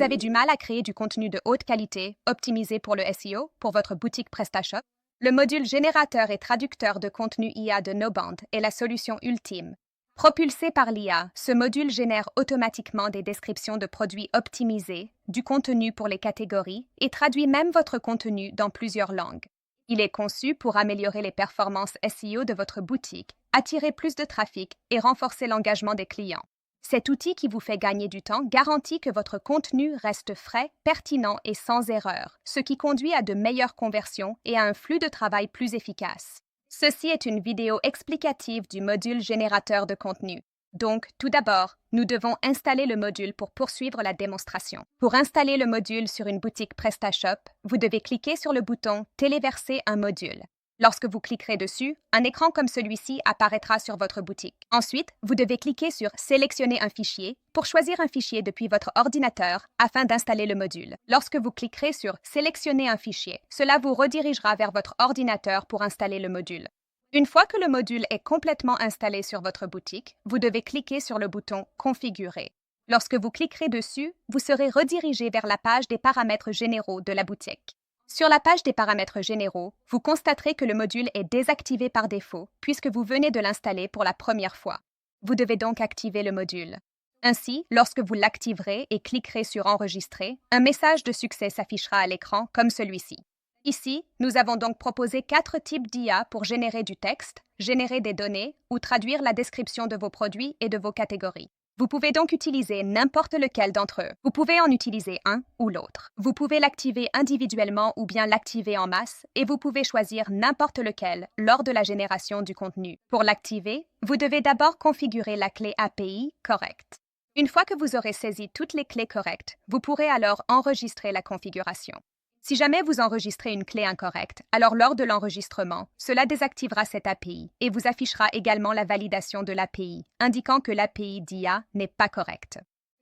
Vous avez du mal à créer du contenu de haute qualité, optimisé pour le SEO, pour votre boutique PrestaShop? Le module générateur et traducteur de contenu IA de Noband est la solution ultime. Propulsé par l'IA, ce module génère automatiquement des descriptions de produits optimisés, du contenu pour les catégories et traduit même votre contenu dans plusieurs langues. Il est conçu pour améliorer les performances SEO de votre boutique, attirer plus de trafic et renforcer l'engagement des clients. Cet outil qui vous fait gagner du temps garantit que votre contenu reste frais, pertinent et sans erreur, ce qui conduit à de meilleures conversions et à un flux de travail plus efficace. Ceci est une vidéo explicative du module générateur de contenu. Donc, tout d'abord, nous devons installer le module pour poursuivre la démonstration. Pour installer le module sur une boutique PrestaShop, vous devez cliquer sur le bouton « Téléverser un module ». Lorsque vous cliquerez dessus, un écran comme celui-ci apparaîtra sur votre boutique. Ensuite, vous devez cliquer sur « Sélectionner un fichier » pour choisir un fichier depuis votre ordinateur afin d'installer le module. Lorsque vous cliquerez sur « Sélectionner un fichier », cela vous redirigera vers votre ordinateur pour installer le module. Une fois que le module est complètement installé sur votre boutique, vous devez cliquer sur le bouton « Configurer ». Lorsque vous cliquerez dessus, vous serez redirigé vers la page des paramètres généraux de la boutique. Sur la page des paramètres généraux, vous constaterez que le module est désactivé par défaut puisque vous venez de l'installer pour la première fois. Vous devez donc activer le module. Ainsi, lorsque vous l'activerez et cliquerez sur « Enregistrer », un message de succès s'affichera à l'écran comme celui-ci. Ici, nous avons donc proposé 4 types d'IA pour générer du texte, générer des données ou traduire la description de vos produits et de vos catégories. Vous pouvez donc utiliser n'importe lequel d'entre eux. Vous pouvez en utiliser un ou l'autre. Vous pouvez l'activer individuellement ou bien l'activer en masse et vous pouvez choisir n'importe lequel lors de la génération du contenu. Pour l'activer, vous devez d'abord configurer la clé API correcte. Une fois que vous aurez saisi toutes les clés correctes, vous pourrez alors enregistrer la configuration. Si jamais vous enregistrez une clé incorrecte, alors lors de l'enregistrement, cela désactivera cette API et vous affichera également la validation de l'API, indiquant que l'API d'IA n'est pas correcte.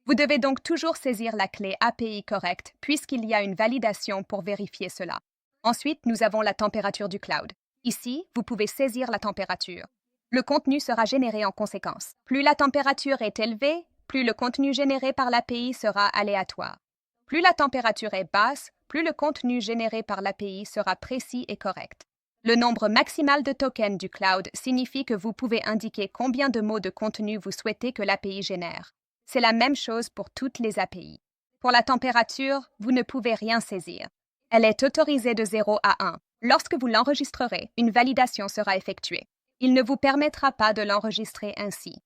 Vous devez donc toujours saisir la clé API correcte puisqu'il y a une validation pour vérifier cela. Ensuite, nous avons la température du cloud. Ici, vous pouvez saisir la température. Le contenu sera généré en conséquence. Plus la température est élevée, plus le contenu généré par l'API sera aléatoire. Plus la température est basse, plus le contenu généré par l'API sera précis et correct. Le nombre maximal de tokens du cloud signifie que vous pouvez indiquer combien de mots de contenu vous souhaitez que l'API génère. C'est la même chose pour toutes les API. Pour la température, vous ne pouvez rien saisir. Elle est autorisée de 0 à 1. Lorsque vous l'enregistrerez, une validation sera effectuée. Il ne vous permettra pas de l'enregistrer ainsi.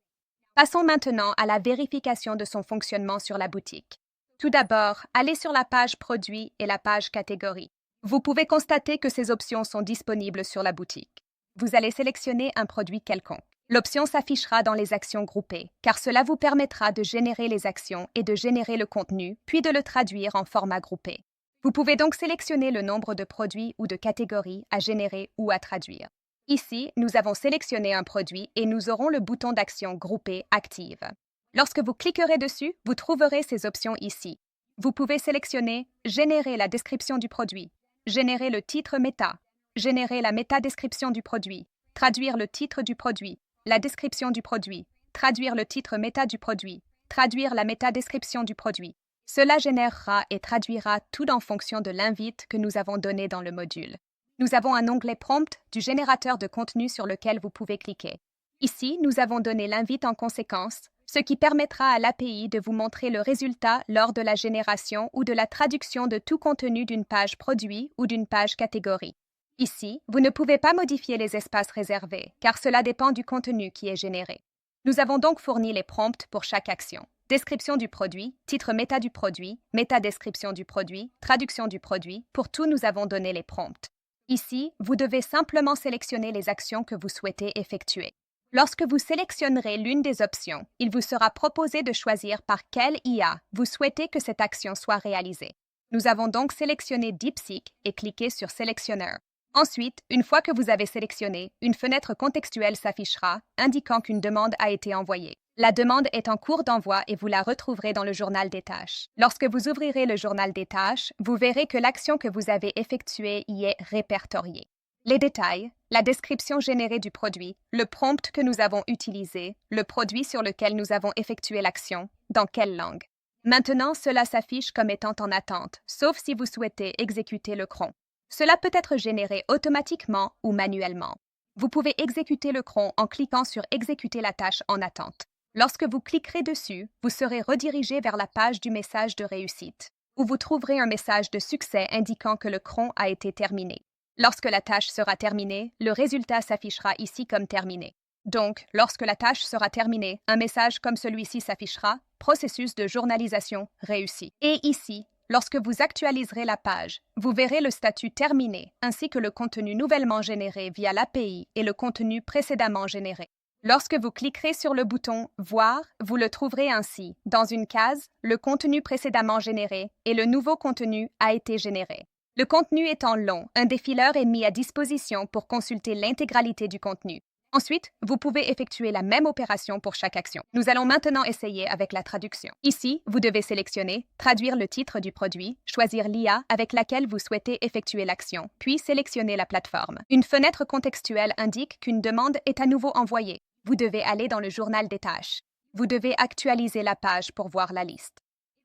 Passons maintenant à la vérification de son fonctionnement sur la boutique. Tout d'abord, allez sur la page Produits et la page Catégories. Vous pouvez constater que ces options sont disponibles sur la boutique. Vous allez sélectionner un produit quelconque. L'option s'affichera dans les actions groupées, car cela vous permettra de générer les actions et de générer le contenu, puis de le traduire en format groupé. Vous pouvez donc sélectionner le nombre de produits ou de catégories à générer ou à traduire. Ici, nous avons sélectionné un produit et nous aurons le bouton d'action groupée active. Lorsque vous cliquerez dessus, vous trouverez ces options ici. Vous pouvez sélectionner « Générer la description du produit »,« Générer le titre méta »,« Générer la métadescription du produit »,« Traduire le titre du produit »,« La description du produit »,« Traduire le titre méta du produit »,« Traduire la métadescription du produit ». Cela générera et traduira tout en fonction de l'invite que nous avons donné dans le module. Nous avons un onglet Prompt du générateur de contenu sur lequel vous pouvez cliquer. Ici, nous avons donné l'invite en conséquence, ce qui permettra à l'API de vous montrer le résultat lors de la génération ou de la traduction de tout contenu d'une page produit ou d'une page catégorie. Ici, vous ne pouvez pas modifier les espaces réservés, car cela dépend du contenu qui est généré. Nous avons donc fourni les prompts pour chaque action. Description du produit, titre méta du produit, métadescription du produit, traduction du produit, pour tout nous avons donné les prompts. Ici, vous devez simplement sélectionner les actions que vous souhaitez effectuer. Lorsque vous sélectionnerez l'une des options, il vous sera proposé de choisir par quelle IA vous souhaitez que cette action soit réalisée. Nous avons donc sélectionné DeepSeek et cliqué sur Sélectionneur. Ensuite, une fois que vous avez sélectionné, une fenêtre contextuelle s'affichera, indiquant qu'une demande a été envoyée. La demande est en cours d'envoi et vous la retrouverez dans le journal des tâches. Lorsque vous ouvrirez le journal des tâches, vous verrez que l'action que vous avez effectuée y est répertoriée. Les détails, la description générée du produit, le prompt que nous avons utilisé, le produit sur lequel nous avons effectué l'action, dans quelle langue. Maintenant, cela s'affiche comme étant en attente, sauf si vous souhaitez exécuter le cron. Cela peut être généré automatiquement ou manuellement. Vous pouvez exécuter le cron en cliquant sur Exécuter la tâche en attente. Lorsque vous cliquerez dessus, vous serez redirigé vers la page du message de réussite, où vous trouverez un message de succès indiquant que le cron a été terminé. Lorsque la tâche sera terminée, le résultat s'affichera ici comme terminé. Donc, lorsque la tâche sera terminée, un message comme celui-ci s'affichera, processus de journalisation réussi. Et ici, lorsque vous actualiserez la page, vous verrez le statut terminé, ainsi que le contenu nouvellement généré via l'API et le contenu précédemment généré. Lorsque vous cliquerez sur le bouton « Voir », vous le trouverez ainsi, dans une case, le contenu précédemment généré et le nouveau contenu a été généré. Le contenu étant long, un défileur est mis à disposition pour consulter l'intégralité du contenu. Ensuite, vous pouvez effectuer la même opération pour chaque action. Nous allons maintenant essayer avec la traduction. Ici, vous devez sélectionner « Traduire le titre du produit », choisir l'IA avec laquelle vous souhaitez effectuer l'action, puis sélectionner la plateforme. Une fenêtre contextuelle indique qu'une demande est à nouveau envoyée. Vous devez aller dans le journal des tâches. Vous devez actualiser la page pour voir la liste.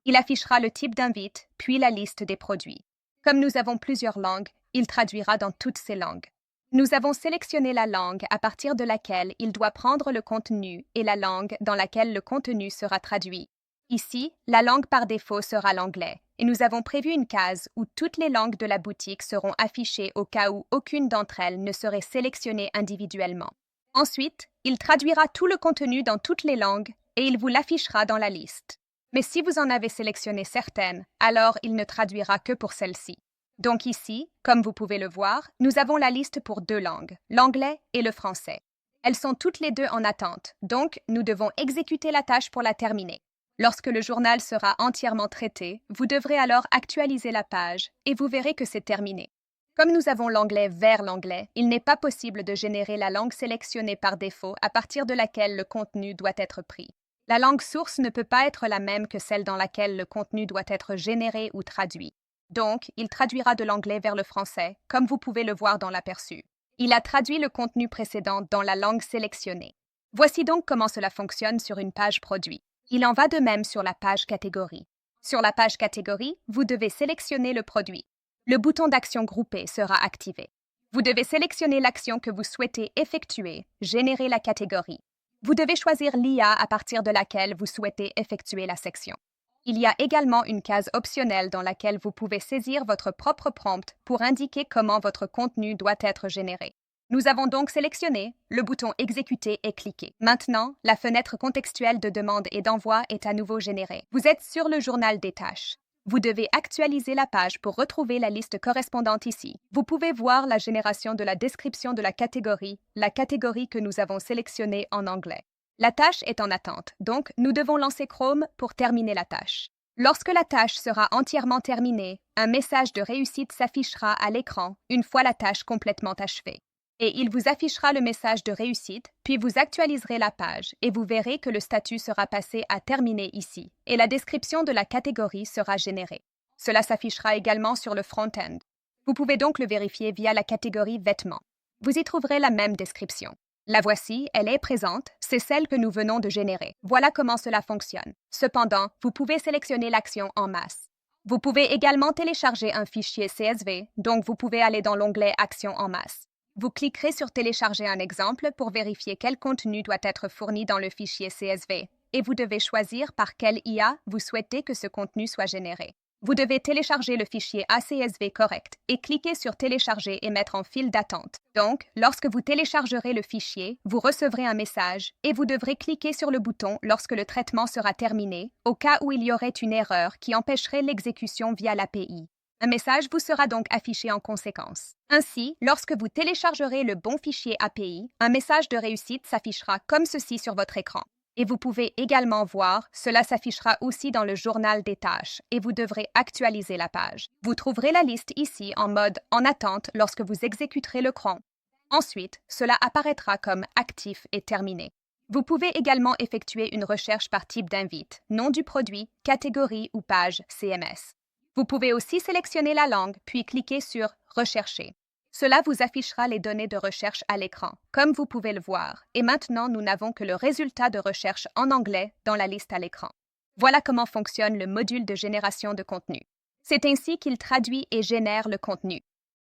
Il affichera le type d'invite, puis la liste des produits. Comme nous avons plusieurs langues, il traduira dans toutes ces langues. Nous avons sélectionné la langue à partir de laquelle il doit prendre le contenu et la langue dans laquelle le contenu sera traduit. Ici, la langue par défaut sera l'anglais, et nous avons prévu une case où toutes les langues de la boutique seront affichées au cas où aucune d'entre elles ne serait sélectionnée individuellement. Ensuite, il traduira tout le contenu dans toutes les langues et il vous l'affichera dans la liste. Mais si vous en avez sélectionné certaines, alors il ne traduira que pour celles-ci. Donc ici, comme vous pouvez le voir, nous avons la liste pour 2 langues, l'anglais et le français. Elles sont toutes les deux en attente, donc nous devons exécuter la tâche pour la terminer. Lorsque le journal sera entièrement traité, vous devrez alors actualiser la page et vous verrez que c'est terminé. Comme nous avons l'anglais vers l'anglais, il n'est pas possible de générer la langue sélectionnée par défaut à partir de laquelle le contenu doit être pris. La langue source ne peut pas être la même que celle dans laquelle le contenu doit être généré ou traduit. Donc, il traduira de l'anglais vers le français, comme vous pouvez le voir dans l'aperçu. Il a traduit le contenu précédent dans la langue sélectionnée. Voici donc comment cela fonctionne sur une page produit. Il en va de même sur la page catégorie. Sur la page catégorie, vous devez sélectionner le produit. Le bouton d'action groupée sera activé. Vous devez sélectionner l'action que vous souhaitez effectuer, générer la catégorie. Vous devez choisir l'IA à partir de laquelle vous souhaitez effectuer la section. Il y a également une case optionnelle dans laquelle vous pouvez saisir votre propre prompt pour indiquer comment votre contenu doit être généré. Nous avons donc sélectionné, le bouton Exécuter est cliqué. Maintenant, la fenêtre contextuelle de demande et d'envoi est à nouveau générée. Vous êtes sur le journal des tâches. Vous devez actualiser la page pour retrouver la liste correspondante ici. Vous pouvez voir la génération de la description de la catégorie que nous avons sélectionnée en anglais. La tâche est en attente, donc nous devons lancer Chrome pour terminer la tâche. Lorsque la tâche sera entièrement terminée, un message de réussite s'affichera à l'écran une fois la tâche complètement achevée. Et il vous affichera le message de réussite, puis vous actualiserez la page et vous verrez que le statut sera passé à terminer ici, et la description de la catégorie sera générée. Cela s'affichera également sur le front-end. Vous pouvez donc le vérifier via la catégorie vêtements. Vous y trouverez la même description. La voici, elle est présente, c'est celle que nous venons de générer. Voilà comment cela fonctionne. Cependant, vous pouvez sélectionner l'action en masse. Vous pouvez également télécharger un fichier CSV, donc vous pouvez aller dans l'onglet Action en masse. Vous cliquerez sur Télécharger un exemple pour vérifier quel contenu doit être fourni dans le fichier CSV, et vous devez choisir par quelle IA vous souhaitez que ce contenu soit généré. Vous devez télécharger le fichier ACSV correct et cliquer sur Télécharger et mettre en file d'attente. Donc, lorsque vous téléchargerez le fichier, vous recevrez un message et vous devrez cliquer sur le bouton lorsque le traitement sera terminé, au cas où il y aurait une erreur qui empêcherait l'exécution via l'API. Un message vous sera donc affiché en conséquence. Ainsi, lorsque vous téléchargerez le bon fichier API, un message de réussite s'affichera comme ceci sur votre écran. Et vous pouvez également voir, cela s'affichera aussi dans le journal des tâches et vous devrez actualiser la page. Vous trouverez la liste ici en mode « En attente » lorsque vous exécuterez le cron. Ensuite, cela apparaîtra comme « Actif et terminé ». Vous pouvez également effectuer une recherche par type d'invite, nom du produit, catégorie ou page CMS. Vous pouvez aussi sélectionner la langue, puis cliquer sur « Rechercher ». Cela vous affichera les données de recherche à l'écran, comme vous pouvez le voir, et maintenant nous n'avons que le résultat de recherche en anglais dans la liste à l'écran. Voilà comment fonctionne le module de génération de contenu. C'est ainsi qu'il traduit et génère le contenu.